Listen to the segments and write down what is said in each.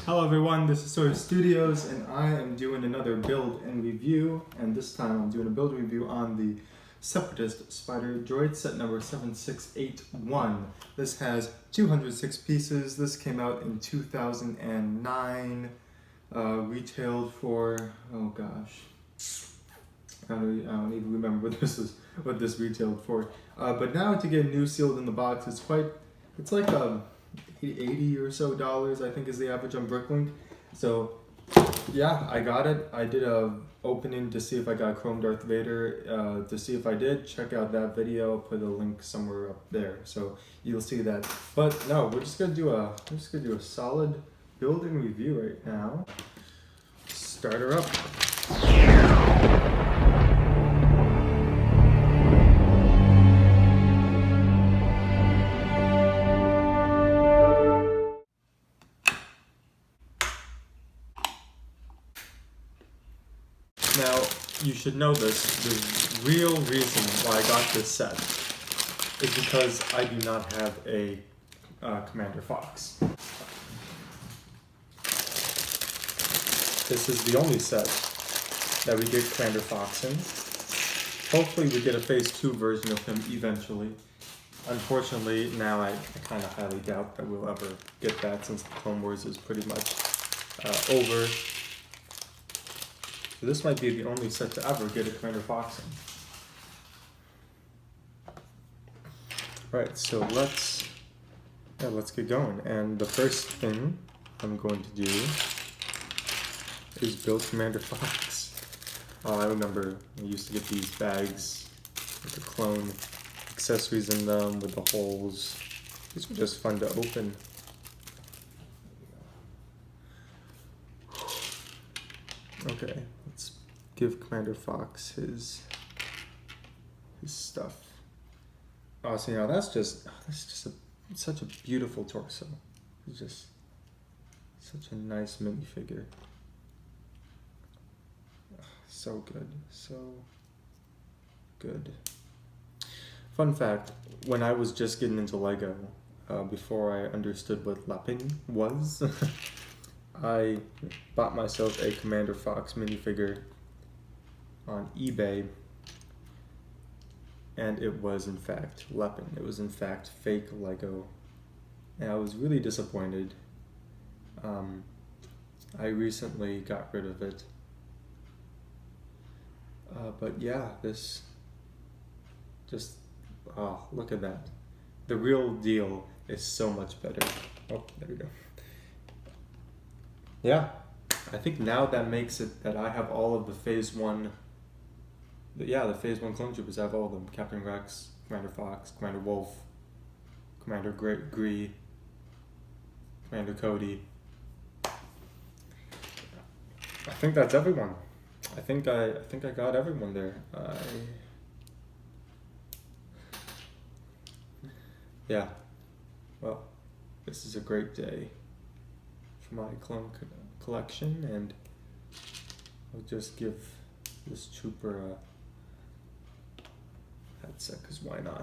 Hello everyone, this is Droid Studios and I am doing another build and review, and this time I'm doing a build review on the Separatist Spider Droid set number 7681. This has 206 pieces. This came out in 2009, retailed for, oh gosh, I don't even remember what this retailed for. But now to get new sealed in the box, it's like $80 or so, I think is the average on Bricklink. So yeah, I got it. I did a opening to see if I got Chrome Darth Vader. To see if I did, check out that video. I'll put a link somewhere up there, so you'll see that. But no, we're just gonna do a solid build and review right now. Start her up. Now, you should know this, the real reason why I got this set is because I do not have a Commander Fox. This is the only set that we get Commander Fox in. Hopefully we get a Phase 2 version of him eventually. Unfortunately, now I kind of highly doubt that we'll ever get that, since the Clone Wars is pretty much over. So this might be the only set to ever get a Commander Fox in. Right, so let's get going. And the first thing I'm going to do is build Commander Fox. I remember I used to get these bags with the clone accessories in them with the holes. These were just fun to open. Okay, let's give Commander Fox his stuff. Oh, so that's just such a beautiful torso. It's just such a nice minifigure. So good, so good. Fun fact, when I was just getting into Lego, before I understood what lapping was, I bought myself a Commander Fox minifigure on eBay, and it was in fact lapping. It was in fact fake Lego, and I was really disappointed. I recently got rid of it. But yeah, this just, look at that. The real deal is so much better. Oh, there we go. Yeah, I think now that makes it that I have all of the Phase 1, the Phase 1 clone troopers. I have all of them. Captain Rex, Commander Fox, Commander Wolf, Commander Gree, Commander Cody. I think that's everyone. I think I got everyone there. Yeah, well, this is a great day for my clone collection, and I'll just give this trooper a headset, because why not?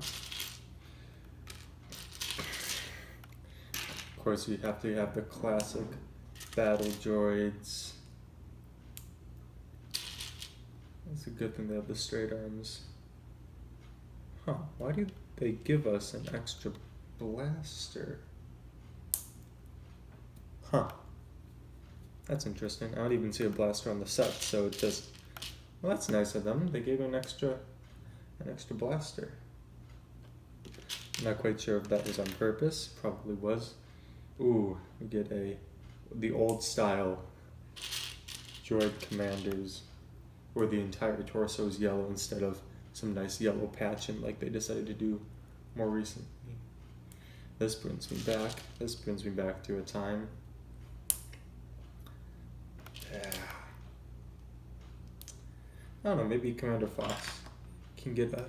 Of course, we have to have the classic battle droids. It's a good thing they have the straight arms. Huh, why did they give us an extra blaster? Huh. That's interesting. I don't even see a blaster on the set, so it just, well, that's nice of them. They gave an extra blaster. I'm not quite sure if that was on purpose. Probably was. Ooh, we get the old style droid commanders, where the entire torso is yellow instead of some nice yellow patching like they decided to do more recently. This brings me back. This brings me back to a time. Yeah. I don't know, maybe Commander Fox can get a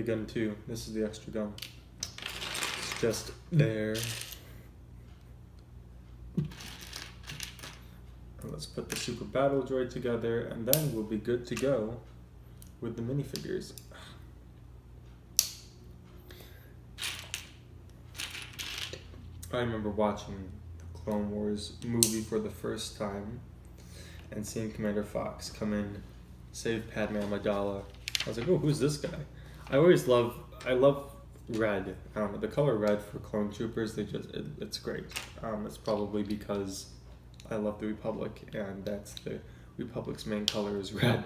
gun too. This is the extra gun. It's just there. And let's put the Super Battle Droid together, and then we'll be good to go with the minifigures. I remember watching the Clone Wars movie for the first time and seeing Commander Fox come in, save Padme Amidala. I was like, oh, who's this guy? I love red. I don't know, the color red for clone troopers, it's great. It's probably because I love the Republic, and that's the Republic's main color is red.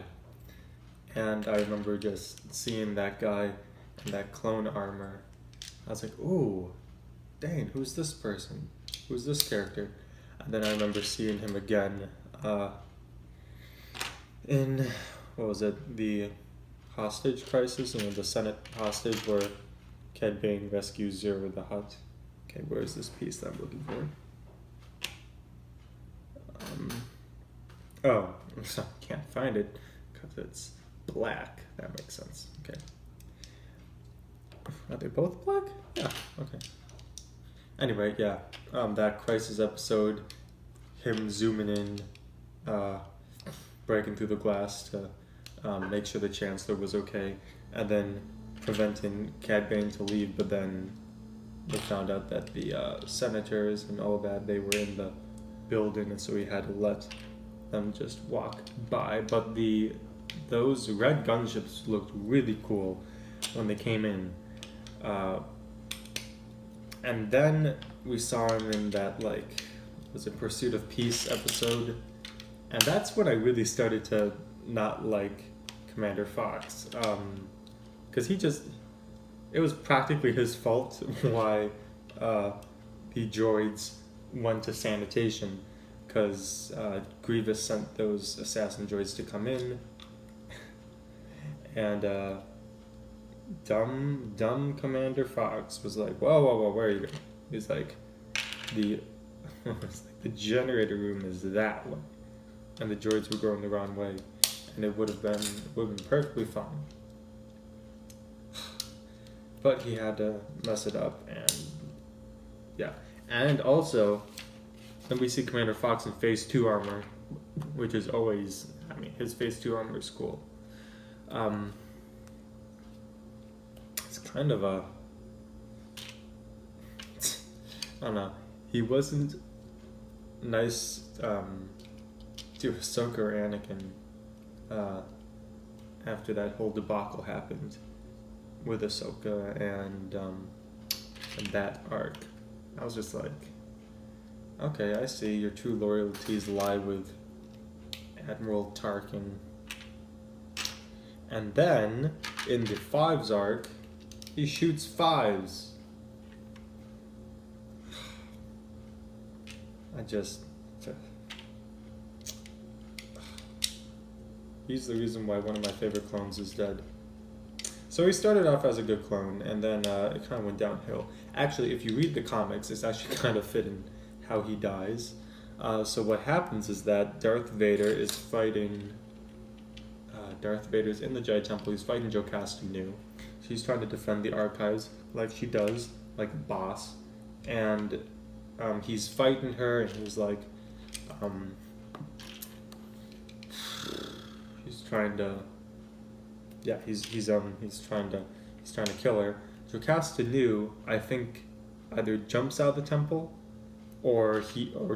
And I remember just seeing that guy in that clone armor. I was like, ooh, dang, who's this person? Who's this character? And then I remember seeing him again in, what was it, the hostage crisis, the Senate hostage where Cad Bane rescues Zero the Hutt. Okay, where's this piece that I'm looking for? Oh, I can't find it because it's black. That makes sense. Okay. Are they both black? Yeah, okay. Anyway, yeah, that crisis episode, him zooming in, breaking through the glass to make sure the Chancellor was okay, and then preventing Cad Bane to leave, but then they found out that the senators and all that, they were in the building, and so he had to let them just walk by. But those red gunships looked really cool when they came in. And then we saw him in that, was it Pursuit of Peace episode? And that's when I really started to not like Commander Fox. Because it was practically his fault why the droids went to sanitation. Because Grievous sent those assassin droids to come in. And dumb Commander Fox was like, whoa, where are you going? He's like, the generator room is that way. And the droids were going the wrong way. And it would have been perfectly fine. But he had to mess it up, and yeah. And also, then we see Commander Fox in Phase 2 armor, which is always, his Phase 2 armor is cool. It's kind of I don't know, he wasn't nice to Ahsoka or Anakin after that whole debacle happened with Ahsoka and that arc. I was just like, okay, I see your true loyalties lie with Admiral Tarkin. And then, in the Fives arc, he shoots Fives. He's the reason why one of my favorite clones is dead. So he started off as a good clone, and then it kind of went downhill. Actually, if you read the comics, it's actually kind of fitting how he dies. So what happens is that Darth Vader is fighting... Darth Vader's in the Jedi Temple, he's fighting Jocasta Nu. She's trying to defend the archives like she does, like a boss. And he's fighting her, and he's like... he's trying to... Yeah, he's trying to kill her. Jocasta Nu, I think, either jumps out of the temple, or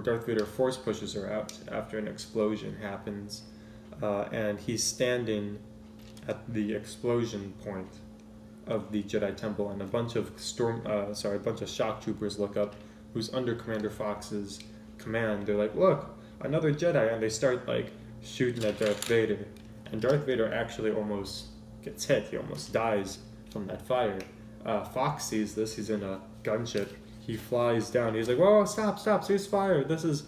Darth Vader force pushes her out after an explosion happens, and he's standing at the explosion point of the Jedi Temple, and a bunch of shock troopers look up, who's under Commander Fox's command. They're like, "Look, another Jedi!" And they start shooting at Darth Vader, and Darth Vader actually almost gets hit. He almost dies from that fire. Fox sees this. He's in a gunship. He flies down. He's like, "Whoa, stop, ceasefire! This is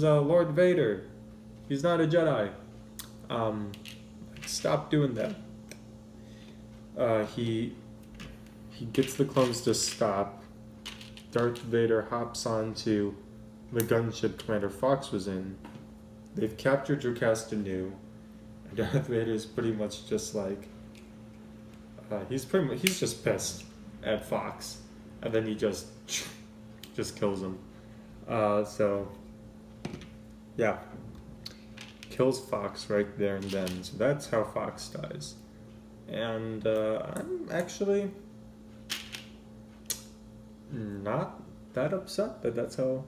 Lord Vader. He's not a Jedi. Stop doing that." He gets the clones to stop. Darth Vader hops onto the gunship Commander Fox was in. They've captured Jocasta Nu. Darth Vader is pretty much just he's just pissed at Fox, and then he just kills him. So yeah, kills Fox right there and then. So that's how Fox dies, and I'm actually not that upset that that's how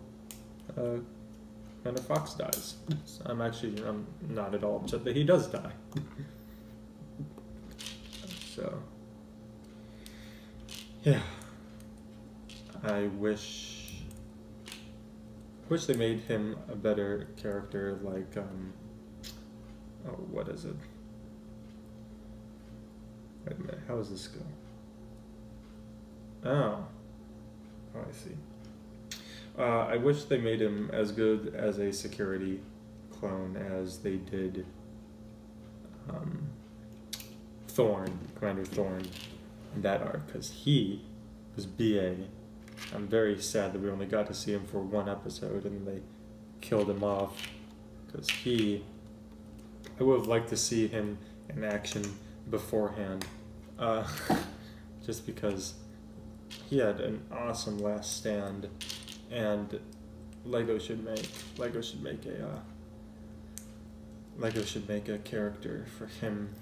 Commander Fox dies. So I'm not at all upset that he does die. So, yeah. I wish they made him a better character, like, oh, what is it? Wait a minute, how does this go? Oh, I see. I wish they made him as good as a security clone as they did Commander Thorn in that arc, because he was BA. I'm very sad that we only got to see him for one episode and they killed him off, because I would have liked to see him in action beforehand, just because he had an awesome last stand, and Lego should make a character for him.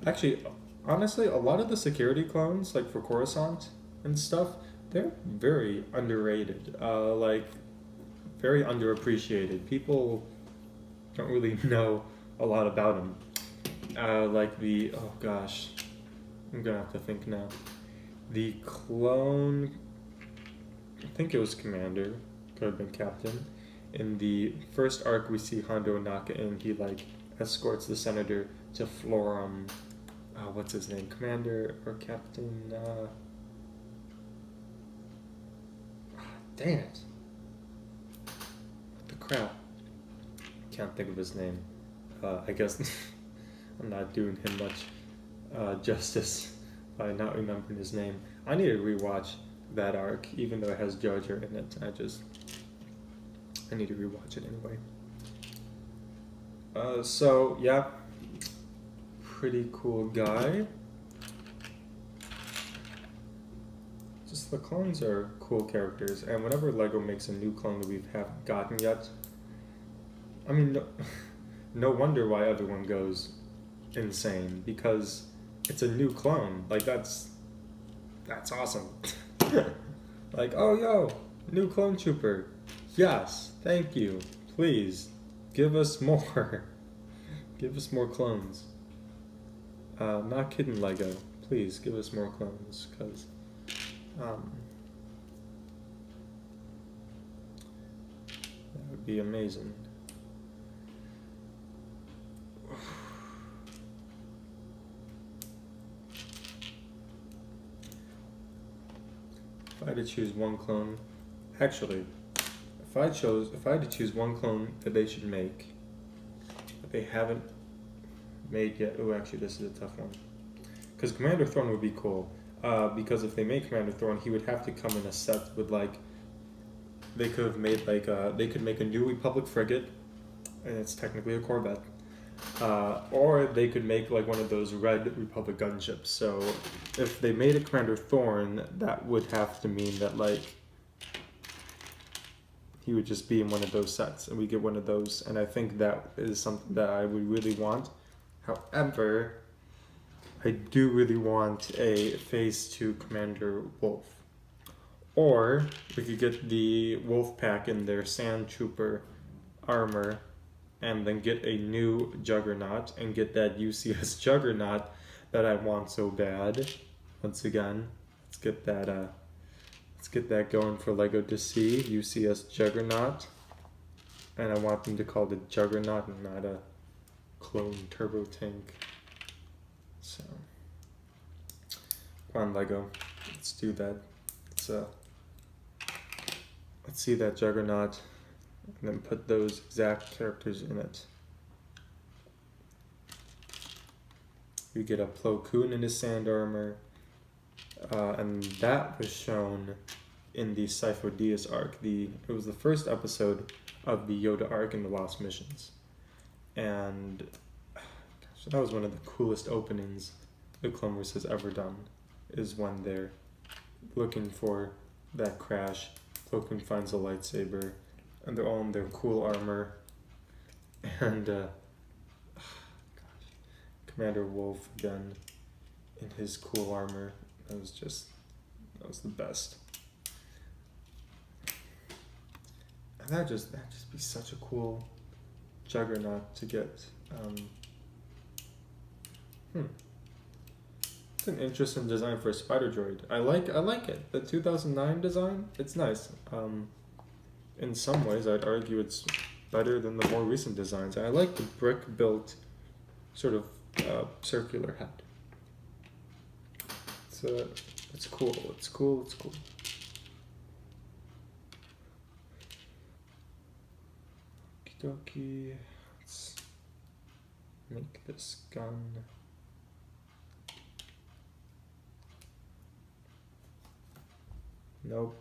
Actually, honestly, a lot of the security clones, like for Coruscant and stuff, they're very underrated, like very underappreciated. People don't really know a lot about them. Like oh gosh, I'm gonna have to think now. The clone, I think it was Commander, could have been Captain. In the first arc, we see Hondo Naka, and he like escorts the Senator to Florum. What's his name? Commander or Captain? Dang it! What the crap? Can't think of his name. I guess I'm not doing him much justice by not remembering his name. I need to rewatch that arc, even though it has Jar Jar in it. I need to rewatch it anyway. So yeah, pretty cool guy. Just the clones are cool characters, and whenever Lego makes a new clone that we haven't gotten yet, I mean, no wonder why everyone goes insane, because it's a new clone. Like that's awesome. Like, oh yo, new clone trooper. Yes, thank you. Please give us more. Give us more clones. Not kidding, Lego. Please give us more clones, because that would be amazing. If I had to choose one clone, actually, if I had to choose one clone that they should make, that they haven't made yet. Oh, actually, this is a tough one. Because Commander Thorn would be cool. Because if they made Commander Thorn, he would have to come in a set with like. They could have made like they could make a New Republic frigate, and it's technically a Corvette. Or they could make like one of those Red Republic gunships. So if they made a Commander Thorn, that would have to mean that like he would just be in one of those sets, and we get one of those. And I think that is something that I would really want. However, I do really want a Phase 2 Commander Wolf. Or we could get the Wolf Pack in their Sand Trooper armor, and then get a new Juggernaut, and get that UCS Juggernaut that I want so bad. Once again, let's get that going for Lego to see, UCS Juggernaut. And I want them to call it Juggernaut and not a clone turbo tank. So, come on, Lego, let's do that. Let's see that Juggernaut, and then put those exact characters in it. We get a Plo Koon in his sand armor, and that was shown in the Sifo Dyas arc. It was the first episode of the Yoda arc in the Lost Missions, and gosh, that was one of the coolest openings the Clone Wars has ever done. Is when they're looking for that crash. Plo Koon finds a lightsaber, and they're all in their cool armor, and Commander Wolf again in his cool armor. That was the best. that'd just be such a cool juggernaut to get. It's an interesting design for a spider droid. I like it. The 2009 design, it's nice. In some ways, I'd argue it's better than the more recent designs. I like the brick-built, sort of circular head. It's cool. It's cool. Okie dokie. Let's make this gun. Nope.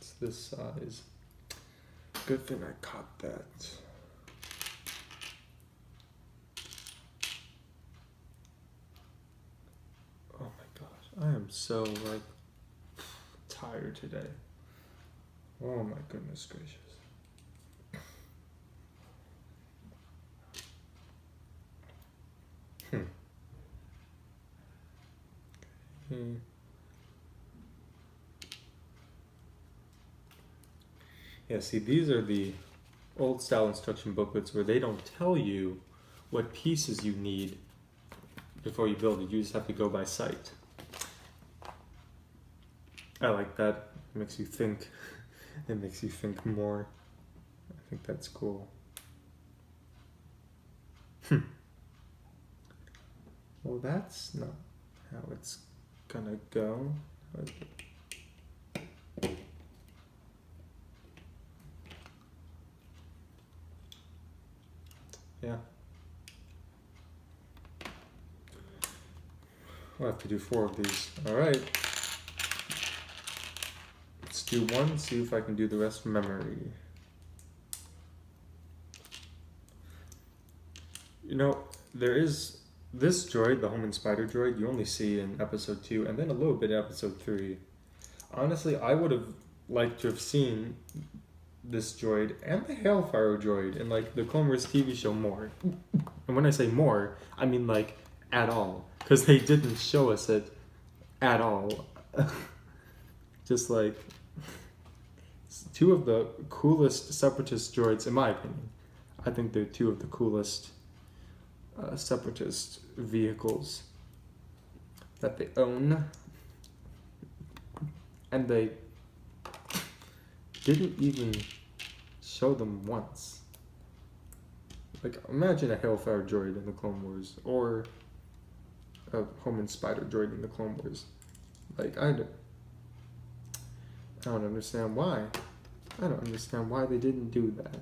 It's this size. Good thing I caught that. Oh my gosh, I am so tired today. Oh my goodness gracious. Yeah, see, these are the old style instruction booklets where they don't tell you what pieces you need before you build it. You just have to go by sight. I like that. It makes you think. It makes you think more. I think that's cool. Well, that's not how it's gonna go. Yeah. We'll have to do 4 of these. Alright. Let's do 1, see if I can do the rest from memory. You know, there is this droid, the Homeland Spider droid, you only see in episode 2 and then a little bit in episode 3. Honestly, I would have liked to have seen this droid and the Hailfire droid in the Clone Wars TV show more. And when I say more, I mean at all. Because they didn't show us it at all. Just 2 of the coolest Separatist droids, in my opinion. I think they're 2 of the coolest Separatist vehicles that they own. And they didn't even show them once. Imagine a Hailfire droid in the Clone Wars, or a Homeland Spider droid in the Clone Wars. I don't understand why. I don't understand why they didn't do that.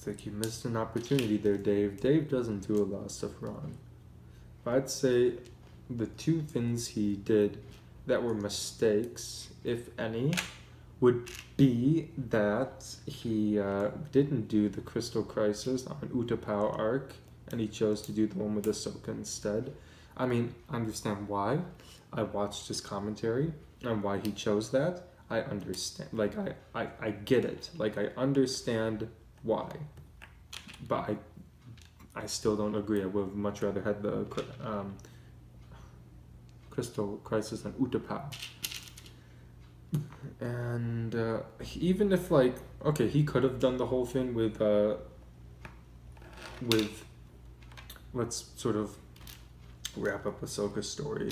It's you missed an opportunity there, Dave. Dave doesn't do a lot of stuff wrong. I'd say the 2 things he did that were mistakes, if any, would be that he didn't do the Crystal Crisis on Utapau arc, and he chose to do the one with Ahsoka instead. I mean, I understand why. I watched his commentary on why he chose that. I understand. I get it. I understand why. But I still don't agree. I would have much rather had the Crystal Crisis on Utapau. And even if okay, he could have done the whole thing with let's sort of wrap up Ahsoka's story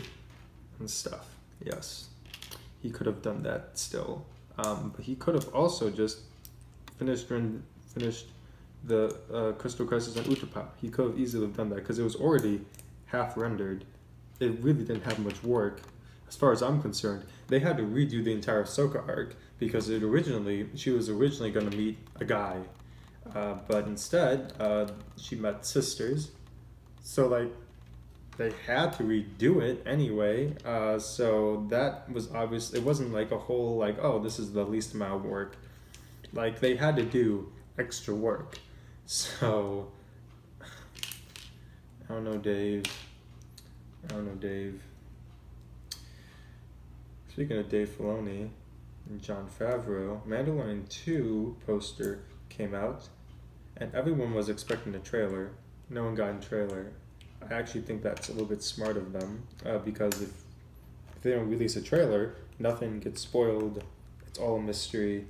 and stuff. Yes, he could have done that still. But he could have also just finished the Crystal Crisis on Utapau. He could have easily done that because it was already half rendered. It really didn't have much work. As far as I'm concerned, they had to redo the entire Ahsoka arc because she was originally going to meet a guy, but instead she met sisters. So they had to redo it anyway. So that was obvious. It wasn't a whole oh, this is the least amount of work. They had to do extra work. So I don't know, Dave. Speaking of Dave Filoni and Jon Favreau, Mandalorian 2 poster came out, and everyone was expecting a trailer. No one got a trailer. I actually think that's a little bit smart of them, because if they don't release a trailer, nothing gets spoiled. It's all a mystery,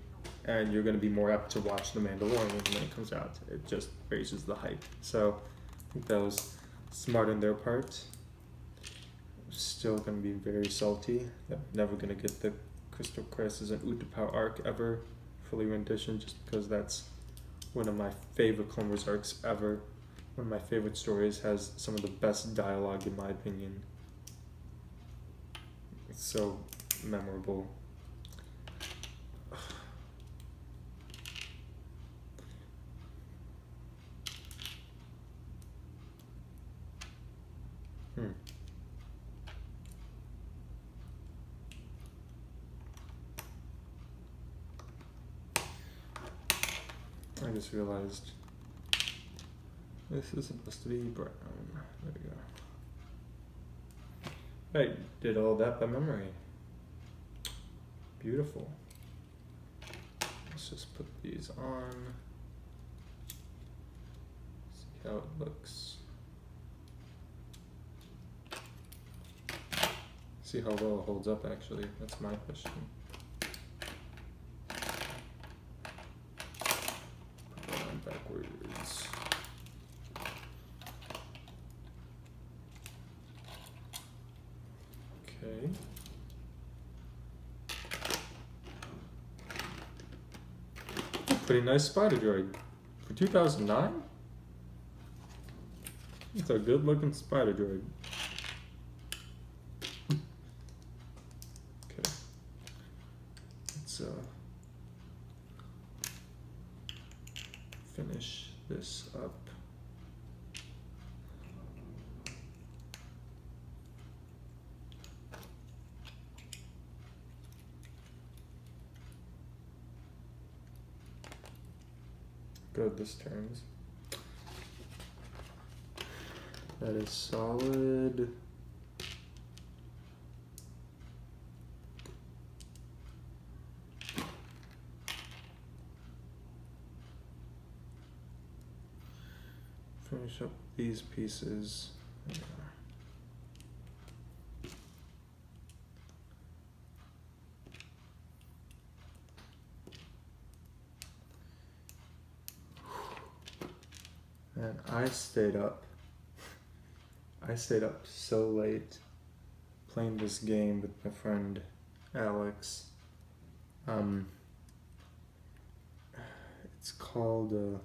and you're going to be more apt to watch The Mandalorian when it comes out. It just raises the hype. So I think that was smart on their part. Still going to be very salty. I'm never going to get the Crystal Crisis and Utapau arc ever fully rendition, just because that's one of my favorite Clone Wars arcs ever. One of my favorite stories, has some of the best dialogue in my opinion. It's so memorable. I just realized this is supposed to be brown. There we go. I did all that by memory. Beautiful. Let's just put these on. See how it looks. See how well it holds up actually. That's my question. Backwards. Okay. Pretty nice spider droid. For 2009? It's a good looking spider droid. Okay. Let's finish this up. Good, this turns. That is solid. Finish up these pieces. Yeah. And I stayed up so late playing this game with my friend Alex. It's called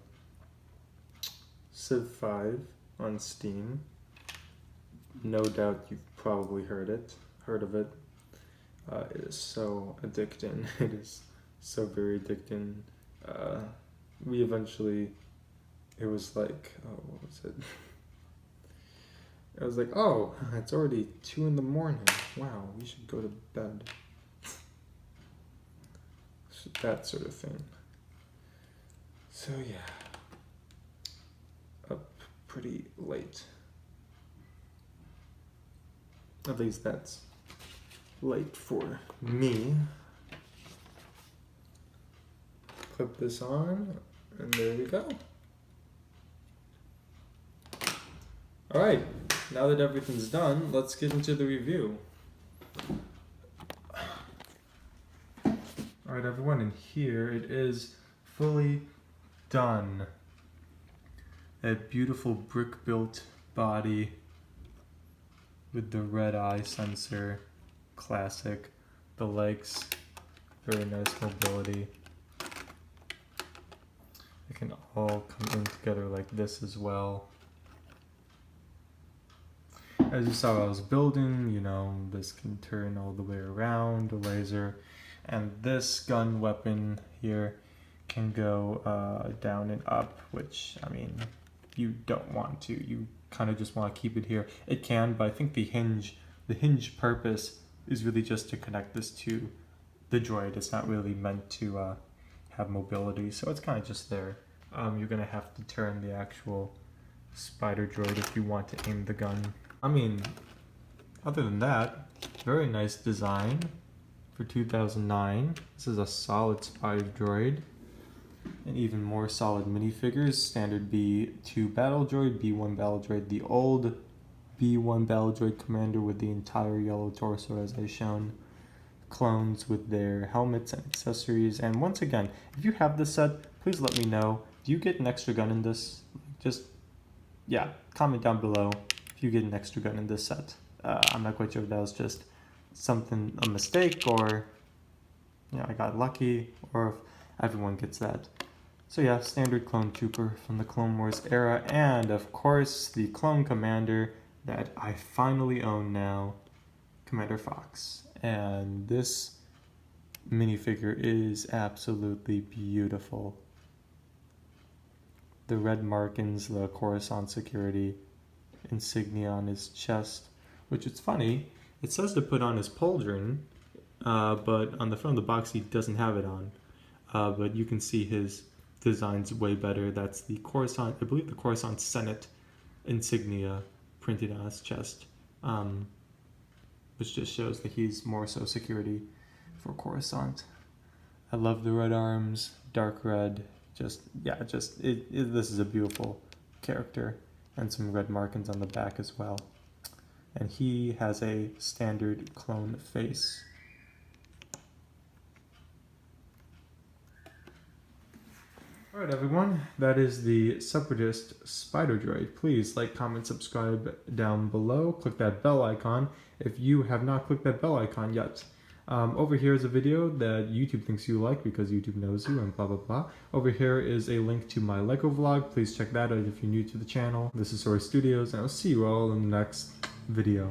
Civ 5 on Steam. No doubt you've probably heard of it. It is so addicting. It is so very addicting. It was like, oh, what was it? I was like, oh, it's already 2 a.m. Wow, we should go to bed. That sort of thing. So yeah, up pretty late. At least that's late for me. Clip this on, and there we go. Alright, now that everything's done, let's get into the review. Alright everyone, and here it is fully done. A beautiful brick-built body with the red eye sensor, classic. The legs, very nice mobility. It can all come in together like this as well. As you saw, I was building, this can turn all the way around, a laser. And this gun weapon here can go down and up, which, you don't want to. You kind of just want to keep it here. It can, but I think the hinge purpose is really just to connect this to the droid. It's not really meant to have mobility, so it's kind of just there. You're going to have to turn the actual spider droid if you want to aim the gun. Other than that, very nice design for 2009. This is a solid spider droid. And even more solid minifigures. Standard B2 battle droid, B1 battle droid, the old B1 Battle Droid Commander with the entire yellow torso as I've shown. Clones with their helmets and accessories. And once again, if you have this set, please let me know. Do you get an extra gun in this? Just, yeah, comment down below if you get an extra gun in this set. I'm not quite sure if that was just a mistake, or I got lucky, or if everyone gets that. So yeah, standard clone trooper from the Clone Wars era, and of course the clone commander that I finally own now, Commander Fox. And this minifigure is absolutely beautiful. The red markings, the Coruscant security insignia on his chest, which it's funny, it says to put on his pauldron, but on the front of the box he doesn't have it on. But you can see his design's way better. That's the Coruscant, I believe the Coruscant Senate insignia printed on his chest, which just shows that he's more so security for Coruscant. I love the red arms, dark red, this is a beautiful character, and some red markings on the back as well. And he has a standard clone face. Alright everyone, that is the Separatist Spider Droid. Please like, comment, subscribe down below. Click that bell icon if you have not clicked that bell icon yet. Over here is a video that YouTube thinks you like because YouTube knows you and blah blah blah. Over here is a link to my Lego vlog. Please check that out if you're new to the channel. This is Droid Studios, and I'll see you all in the next video.